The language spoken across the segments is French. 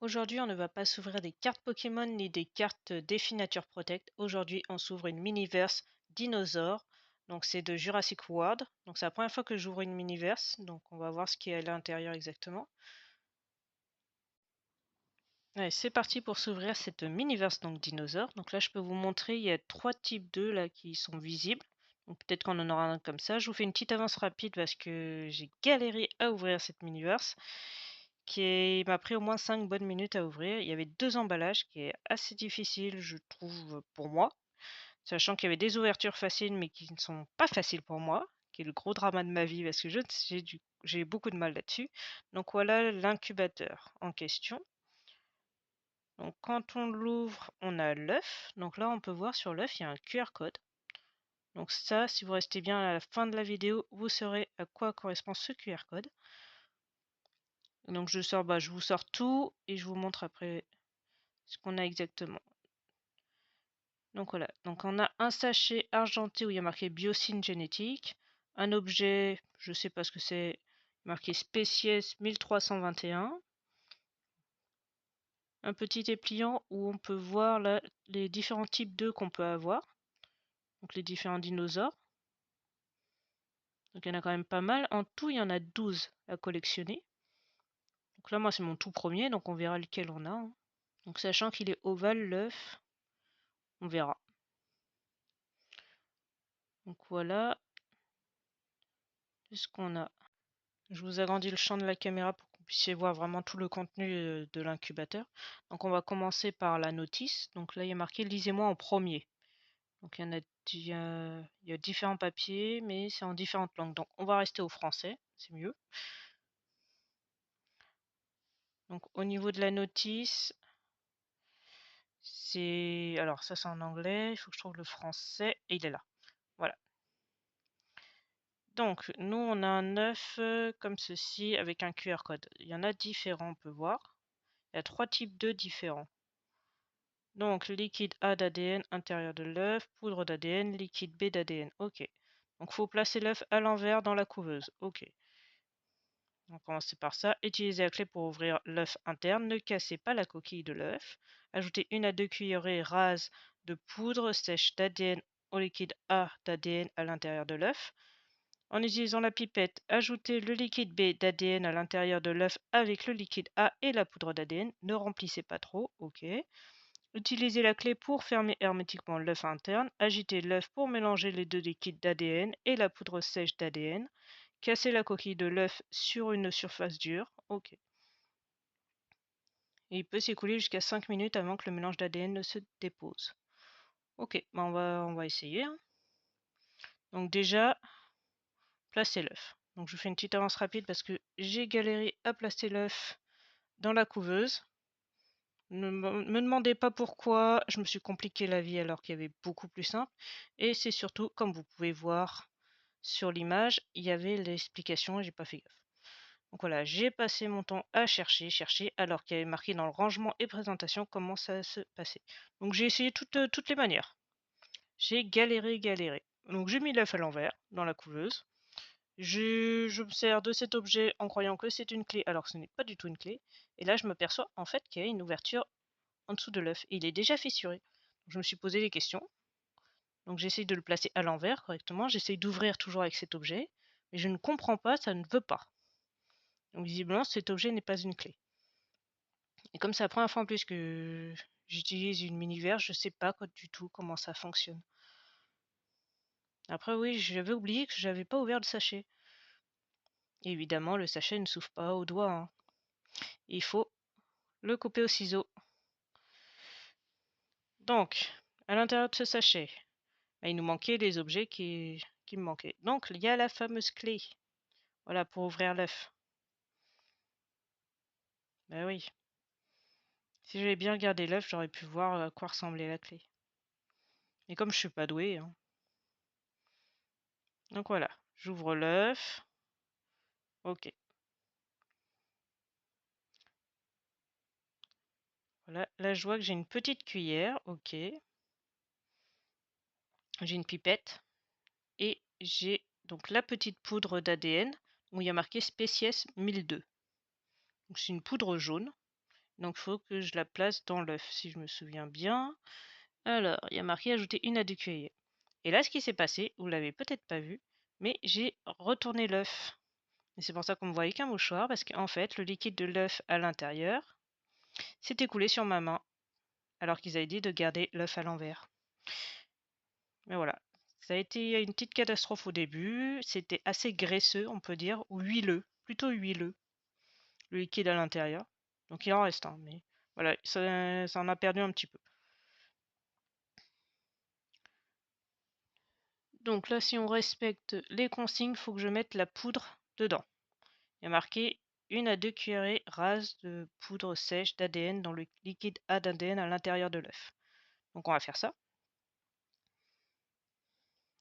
Aujourd'hui, on ne va pas s'ouvrir des cartes Pokémon ni des cartes Défi Nature Protect. Aujourd'hui, on s'ouvre une Miniverse Dinosaure. Donc, c'est de Jurassic World. Donc, c'est la première fois que j'ouvre une Miniverse. Donc, on va voir ce qui est à l'intérieur exactement. Allez, c'est parti pour s'ouvrir cette Miniverse donc Dinosaure. Donc là, je peux vous montrer, il y a 3 types d'œufs là qui sont visibles. Donc, peut-être qu'on en aura un comme ça. Je vous fais une petite avance rapide parce que j'ai galéré à ouvrir cette Miniverse. Qui m'a pris au moins 5 bonnes minutes à ouvrir. Il y avait 2 emballages qui est assez difficile, je trouve, pour moi. Sachant qu'il y avait des ouvertures faciles, mais qui ne sont pas faciles pour moi, qui est le gros drama de ma vie parce que j'ai beaucoup de mal là-dessus. Donc voilà l'incubateur en question. Donc quand on l'ouvre, on a l'œuf. Donc là, on peut voir sur l'œuf, il y a un QR code. Donc ça, si vous restez bien à la fin de la vidéo, vous saurez à quoi correspond ce QR code. Donc je vous sors tout et je vous montre après ce qu'on a exactement. Donc voilà, donc on a un sachet argenté où il y a marqué biocine génétique, un objet, je sais pas ce que c'est, marqué Species 1321, un petit dépliant où on peut voir là, les différents types d'œufs qu'on peut avoir, donc les différents dinosaures. Donc il y en a quand même pas mal, en tout il y en a 12 à collectionner. Donc là moi c'est mon tout premier, donc on verra lequel on a. Hein. Donc sachant qu'il est ovale l'œuf, on verra. Donc voilà ce qu'on a. Je vous agrandis le champ de la caméra pour que vous puissiez voir vraiment tout le contenu de l'incubateur. Donc on va commencer par la notice. Donc là il y a marqué lisez-moi en premier. Donc il y a différents papiers, mais c'est en différentes langues. Donc on va rester au français, c'est mieux. Donc au niveau de la notice, alors ça c'est en anglais, il faut que je trouve le français, et il est là. Voilà. Donc nous on a un œuf comme ceci avec un QR code. Il y en a différents, on peut voir. Il y a 3 types d'œufs différents. Donc, liquide A d'ADN intérieur de l'œuf, poudre d'ADN, liquide B d'ADN. Ok. Donc, il faut placer l'œuf à l'envers dans la couveuse. Ok. On va commencer par ça. Utilisez la clé pour ouvrir l'œuf interne. Ne cassez pas la coquille de l'œuf. Ajoutez 1 à 2 cuillerées rases de poudre sèche d'ADN au liquide A d'ADN à l'intérieur de l'œuf. En utilisant la pipette, ajoutez le liquide B d'ADN à l'intérieur de l'œuf avec le liquide A et la poudre d'ADN. Ne remplissez pas trop. Ok. Utilisez la clé pour fermer hermétiquement l'œuf interne. Agitez l'œuf pour mélanger les deux liquides d'ADN et la poudre sèche d'ADN. Cassez la coquille de l'œuf sur une surface dure. Ok. Et il peut s'écouler jusqu'à 5 minutes avant que le mélange d'ADN ne se dépose. Ok, bah on va essayer. Hein. Donc déjà, placez l'œuf. Donc je fais une petite avance rapide parce que j'ai galéré à placer l'œuf dans la couveuse. Ne me demandez pas pourquoi, je me suis compliqué la vie alors qu'il y avait beaucoup plus simple. Et c'est surtout, comme vous pouvez voir sur l'image, il y avait l'explication et j'ai pas fait gaffe. Donc voilà, j'ai passé mon temps à chercher, alors qu'il y avait marqué dans le rangement et présentation comment ça se passait. Donc j'ai essayé toutes les manières. J'ai galéré. Donc j'ai mis l'œuf à l'envers dans la couveuse. Je me sers de cet objet en croyant que c'est une clé alors que ce n'est pas du tout une clé. Et là je m'aperçois en fait qu'il y a une ouverture en dessous de l'œuf et il est déjà fissuré. Donc, je me suis posé des questions. Donc j'essaye de le placer à l'envers correctement. J'essaye d'ouvrir toujours avec cet objet. Mais je ne comprends pas, ça ne veut pas. Donc visiblement cet objet n'est pas une clé. Et comme c'est la première fois en plus que j'utilise une mini-verse, je ne sais pas quoi du tout comment ça fonctionne. Après oui, j'avais oublié que j'avais pas ouvert le sachet. Et évidemment le sachet ne s'ouvre pas au doigt. Hein. Il faut le couper au ciseau. Donc, à l'intérieur de ce sachet, il nous manquait les objets qui me manquaient. Donc, il y a la fameuse clé. Voilà, pour ouvrir l'œuf. Ben oui. Si j'avais bien regardé l'œuf, j'aurais pu voir à quoi ressemblait la clé. Mais comme je suis pas douée, hein. Donc voilà, j'ouvre l'œuf. Ok. Voilà, là je vois que j'ai une petite cuillère. Ok. J'ai une pipette. Et j'ai donc la petite poudre d'ADN où il y a marqué Species 1002. Donc c'est une poudre jaune. Donc il faut que je la place dans l'œuf, si je me souviens bien. Alors, il y a marqué ajouter une à 2 cuillères. Et là, ce qui s'est passé, vous l'avez peut-être pas vu, mais j'ai retourné l'œuf. Et c'est pour ça qu'on me voit avec un mouchoir, parce qu'en fait, le liquide de l'œuf à l'intérieur s'est écoulé sur ma main, alors qu'ils avaient dit de garder l'œuf à l'envers. Mais voilà, ça a été une petite catastrophe au début. C'était assez graisseux, on peut dire, ou huileux, plutôt huileux, le liquide à l'intérieur. Donc il en reste un, mais voilà, ça en a perdu un petit peu. Donc là, si on respecte les consignes, il faut que je mette la poudre dedans. Il y a marqué 1 à 2 cuillerées rases de poudre sèche d'ADN dans le liquide A d'ADN à l'intérieur de l'œuf. Donc on va faire ça.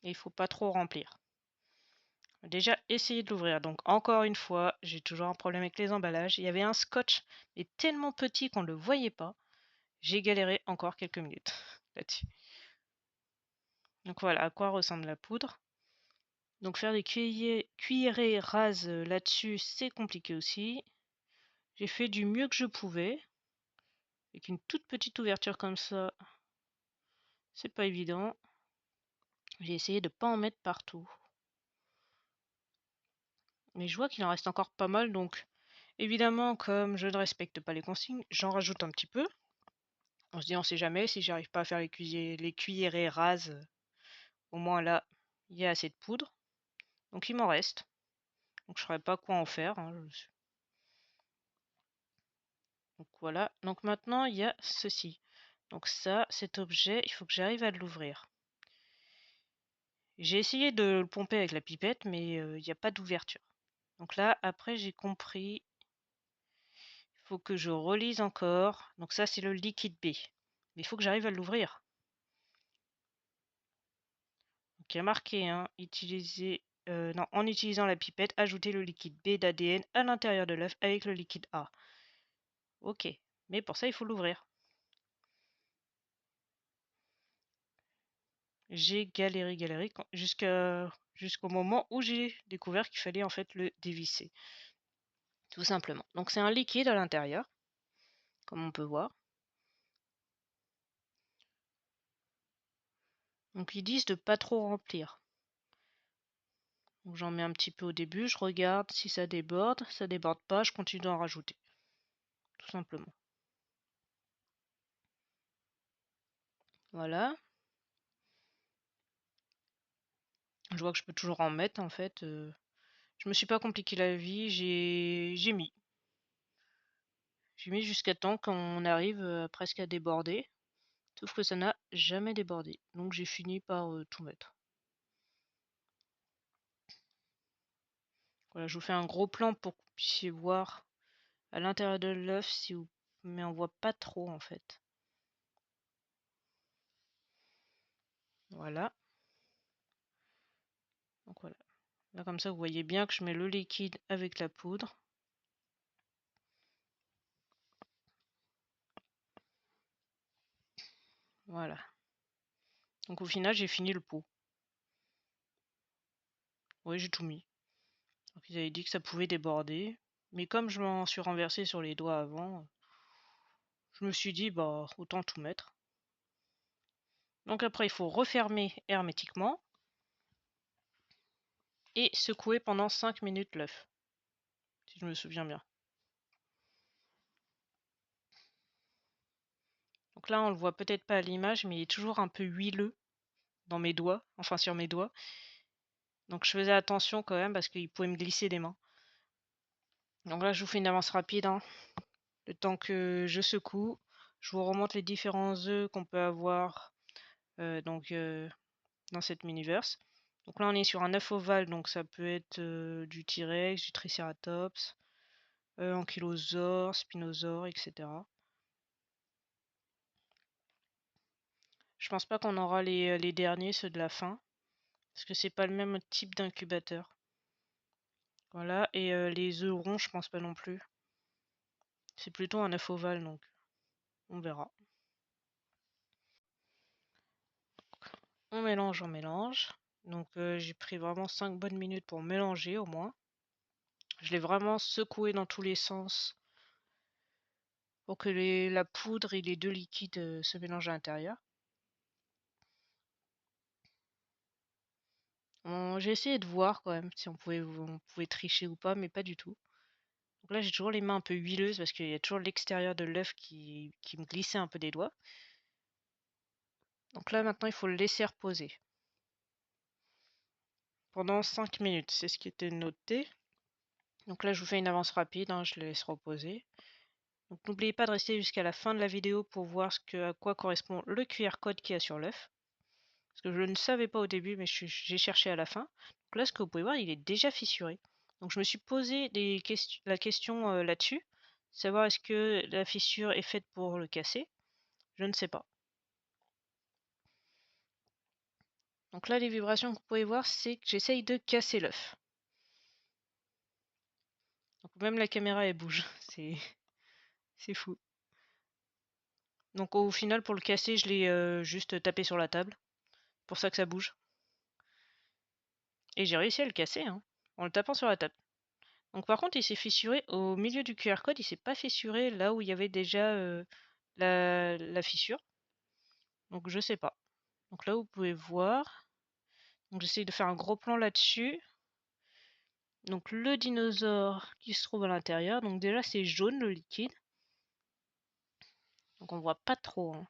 Et il ne faut pas trop remplir. Déjà, essayez de l'ouvrir. Donc encore une fois, j'ai toujours un problème avec les emballages. Il y avait un scotch, mais tellement petit qu'on ne le voyait pas. J'ai galéré encore quelques minutes là-dessus. Donc voilà à quoi ressemble la poudre. Donc faire des cuillerées rases là-dessus, c'est compliqué aussi. J'ai fait du mieux que je pouvais. Avec une toute petite ouverture comme ça, c'est pas évident. J'ai essayé de pas en mettre partout. Mais je vois qu'il en reste encore pas mal, donc évidemment, comme je ne respecte pas les consignes, j'en rajoute un petit peu. On se dit, on sait jamais, si j'arrive pas à faire les cuillerées rases, au moins là, il y a assez de poudre. Donc il m'en reste. Donc je ne saurais pas quoi en faire. Hein. Donc voilà. Donc maintenant, il y a ceci. Donc ça, cet objet, il faut que j'arrive à l'ouvrir. J'ai essayé de le pomper avec la pipette, mais il n'y a pas d'ouverture. Donc là, après, j'ai compris. Il faut que je relise encore. Donc ça, c'est le liquide B. Mais il faut que j'arrive à l'ouvrir. Donc il y a marqué, hein, non, en utilisant la pipette, ajouter le liquide B d'ADN à l'intérieur de l'œuf avec le liquide A. Ok, mais pour ça, il faut l'ouvrir. J'ai galéré jusqu'au moment où j'ai découvert qu'il fallait en fait le dévisser. Tout simplement. Donc c'est un liquide à l'intérieur, comme on peut voir. Donc ils disent de pas trop remplir. Donc j'en mets un petit peu au début, je regarde si ça déborde pas, je continue d'en rajouter. Tout simplement. Voilà. Je vois que je peux toujours en mettre en fait. Je me suis pas compliqué la vie, j'ai mis. J'ai mis jusqu'à temps qu'on arrive presque à déborder. Sauf que ça n'a jamais débordé. Donc j'ai fini par tout mettre. Voilà, je vous fais un gros plan pour que vous puissiez voir à l'intérieur de l'œuf si vous... mais on voit pas trop en fait. Voilà. Donc voilà. Là comme ça vous voyez bien que je mets le liquide avec la poudre. Voilà. Donc au final j'ai fini le pot. Oui, j'ai tout mis. Donc ils avaient dit que ça pouvait déborder. Mais comme je m'en suis renversé sur les doigts avant, je me suis dit bah autant tout mettre. Donc après il faut refermer hermétiquement et secouer pendant 5 minutes l'œuf. Si je me souviens bien. Donc là on le voit peut-être pas à l'image mais il est toujours un peu huileux dans mes doigts, enfin sur mes doigts. Donc je faisais attention quand même parce qu'il pouvait me glisser des mains. Donc là je vous fais une avance rapide, hein. Le temps que je secoue, je vous remonte les différents œufs qu'on peut avoir dans cette miniverse. Donc là on est sur un œuf ovale, donc ça peut être du T-Rex, du Triceratops, Ankylosaure, Spinosaure, etc. Je pense pas qu'on aura les derniers, ceux de la fin, parce que c'est pas le même type d'incubateur. Voilà, et les œufs ronds, je pense pas non plus. C'est plutôt un œuf ovale, donc on verra. On mélange, on mélange. Donc j'ai pris vraiment 5 bonnes minutes pour mélanger au moins. Je l'ai vraiment secoué dans tous les sens pour que la poudre et les deux liquides se mélangent à l'intérieur. J'ai essayé de voir quand même si on pouvait tricher ou pas, mais pas du tout. Donc là, j'ai toujours les mains un peu huileuses parce qu'il y a toujours l'extérieur de l'œuf qui me glissait un peu des doigts. Donc là, maintenant, il faut le laisser reposer pendant 5 minutes. C'est ce qui était noté. Donc là, je vous fais une avance rapide, hein, je le laisse reposer. Donc n'oubliez pas de rester jusqu'à la fin de la vidéo pour voir à quoi correspond le QR code qu'il y a sur l'œuf. Parce que je ne savais pas au début, mais j'ai cherché à la fin. Donc là, ce que vous pouvez voir, il est déjà fissuré. Donc je me suis posé la question là-dessus. Savoir est-ce que la fissure est faite pour le casser. Je ne sais pas. Donc là, les vibrations que vous pouvez voir, c'est que j'essaye de casser l'œuf. Donc même la caméra, elle bouge. C'est fou. Donc au final, pour le casser, je l'ai juste tapé sur la table. Pour ça que ça bouge. Et j'ai réussi à le casser, hein, en le tapant sur la table. Donc par contre, il s'est fissuré au milieu du QR code, il s'est pas fissuré là où il y avait déjà la fissure. Donc je sais pas. Donc là, vous pouvez voir. Donc j'essaye de faire un gros plan là-dessus. Donc le dinosaure qui se trouve à l'intérieur. Donc déjà, c'est jaune le liquide. Donc on voit pas trop, hein.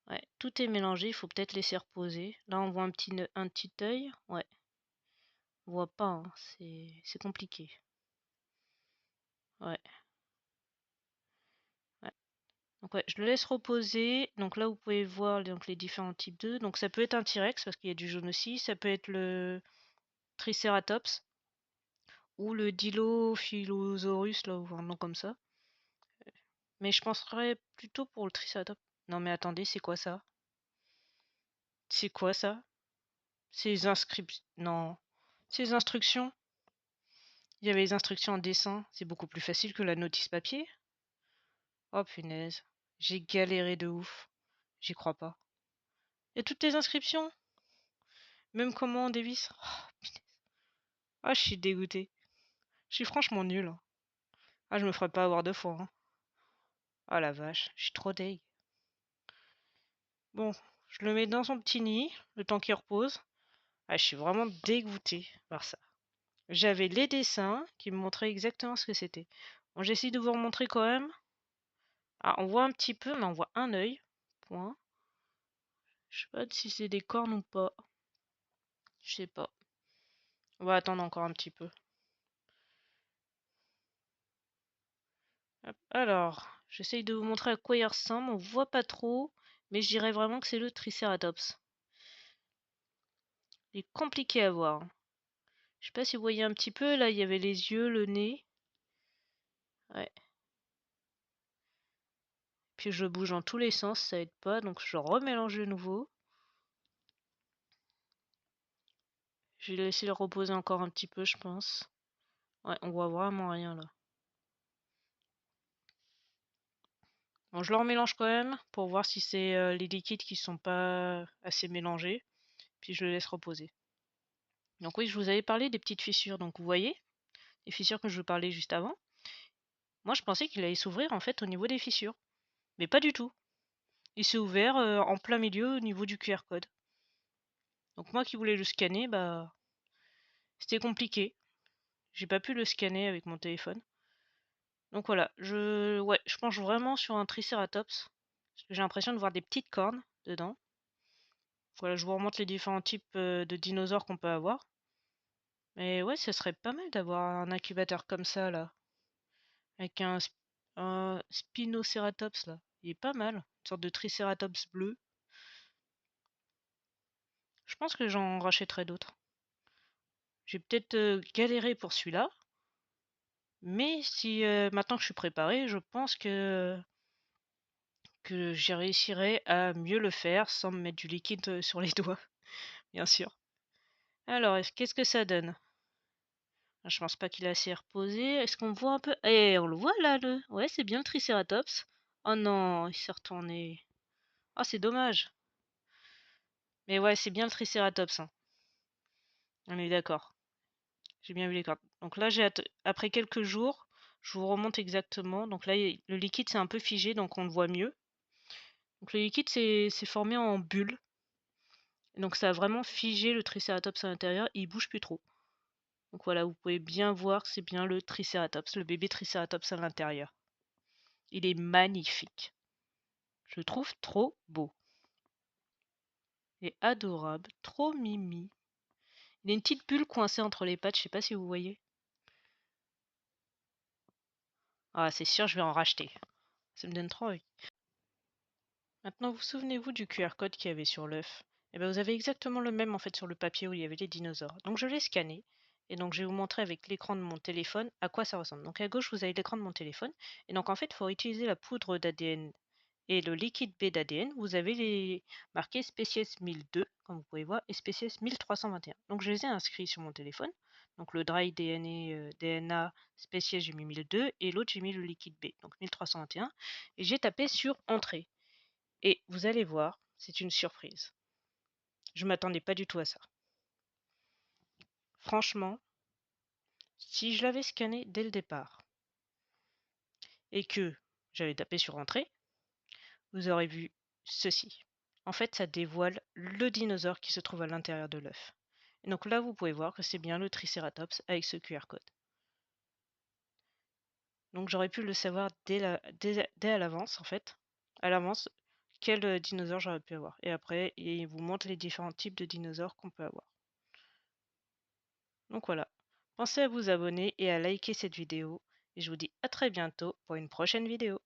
Ouais, tout est mélangé, il faut peut-être laisser reposer. Là, on voit un petit œil. Ouais, on voit pas, hein. C'est compliqué. Ouais. Ouais. Donc ouais, je le laisse reposer. Donc là, vous pouvez voir donc, les différents types d'œufs. Donc ça peut être un T-Rex parce qu'il y a du jaune aussi. Ça peut être le Triceratops ou le Dilophosaurus, là, ou un nom comme ça. Mais je penserais plutôt pour le Triceratops. Non mais attendez, c'est quoi ça? C'est quoi ça? Ces inscriptions... Non. Ces instructions? Il y avait les instructions en dessin. C'est beaucoup plus facile que la notice papier. Oh punaise. J'ai galéré de ouf. J'y crois pas. Et toutes les inscriptions? Même comment on dévisse? Oh, ah, je suis dégoûté. Je suis franchement nul, hein. Ah, je me ferai pas avoir deux fois, hein. Ah la vache, je suis trop deg. Bon, je le mets dans son petit nid, le temps qu'il repose. Ah, je suis vraiment dégoûté par ça. J'avais les dessins qui me montraient exactement ce que c'était. Bon, j'essaie de vous remontrer quand même. Ah, on voit un petit peu, mais on voit un œil. Point. Je sais pas si c'est des cornes ou pas. Je sais pas. On va attendre encore un petit peu. Hop. Alors, j'essaye de vous montrer à quoi il ressemble. On voit pas trop, mais je dirais vraiment que c'est le Triceratops. Il est compliqué à voir, hein. Je sais pas si vous voyez un petit peu, là il y avait les yeux, le nez. Ouais. Puis je bouge dans tous les sens, ça aide pas, donc je remélange de nouveau. Je vais laisser le reposer encore un petit peu, je pense. Ouais, on voit vraiment rien là. Bon, je le remélange quand même pour voir si c'est les liquides qui sont pas assez mélangés. Puis je le laisse reposer. Donc oui, je vous avais parlé des petites fissures. Donc vous voyez, les fissures que je vous parlais juste avant. Moi, je pensais qu'il allait s'ouvrir en fait au niveau des fissures. Mais pas du tout. Il s'est ouvert en plein milieu au niveau du QR code. Donc moi qui voulais le scanner, bah c'était compliqué. J'ai pas pu le scanner avec mon téléphone. Donc voilà, ouais, je penche vraiment sur un Triceratops. Parce que j'ai l'impression de voir des petites cornes dedans. Voilà, je vous remontre les différents types de dinosaures qu'on peut avoir. Mais ouais, ce serait pas mal d'avoir un incubateur comme ça là. Avec un Spinoceratops là. Il est pas mal. Une sorte de Triceratops bleu. Je pense que j'en rachèterai d'autres. J'ai peut-être galéré pour celui-là. Mais si maintenant que je suis préparé, je pense que j'y réussirai à mieux le faire sans me mettre du liquide sur les doigts, bien sûr. Alors, qu'est-ce que ça donne? Je pense pas qu'il a assez reposé. Est-ce qu'on voit un peu? Eh, on le voit là, le. Ouais, c'est bien le Triceratops. Oh non, il s'est retourné. Oh, c'est dommage. Mais ouais, c'est bien le Triceratops, hein. On est d'accord. J'ai bien vu les cordes. Donc là, après quelques jours, Je vous remonte exactement. Donc là, le liquide c'est un peu figé, donc on le voit mieux. Donc le liquide c'est formé en bulle. Donc ça a vraiment figé le Triceratops à l'intérieur, il bouge plus trop. Donc voilà, vous pouvez bien voir que c'est bien le Triceratops, le bébé Triceratops à l'intérieur. Il est magnifique. Je le trouve trop beau. Il est adorable, trop mimi. Il a une petite bulle coincée entre les pattes, je sais pas si vous voyez. Ah, c'est sûr, je vais en racheter. Ça me donne trop envie. Maintenant, vous souvenez-vous du QR code qu'il y avait sur l'œuf? Eh bien, vous avez exactement le même en fait sur le papier où il y avait les dinosaures. Donc je l'ai scanné et donc je vais vous montrer avec l'écran de mon téléphone à quoi ça ressemble. Donc à gauche, vous avez l'écran de mon téléphone et donc en fait, il faut utiliser la poudre d'ADN et le liquide B d'ADN. Vous avez les marqués Species 1002, comme vous pouvez voir, et Species 1321. Donc je les ai inscrits sur mon téléphone. Donc le dry DNA Species, j'ai mis 1002 et l'autre, j'ai mis le liquide B, donc 1321. Et j'ai tapé sur Entrée. Et vous allez voir, c'est une surprise. Je m'attendais pas du tout à ça. Franchement, si je l'avais scanné dès le départ et que j'avais tapé sur Entrée, vous aurez vu ceci. En fait, ça dévoile le dinosaure qui se trouve à l'intérieur de l'œuf. Et donc là, vous pouvez voir que c'est bien le Triceratops avec ce QR code. Donc j'aurais pu le savoir dès à l'avance, en fait. À l'avance, quel dinosaure j'aurais pu avoir. Et après, il vous montre les différents types de dinosaures qu'on peut avoir. Donc voilà. Pensez à vous abonner et à liker cette vidéo. Et je vous dis à très bientôt pour une prochaine vidéo.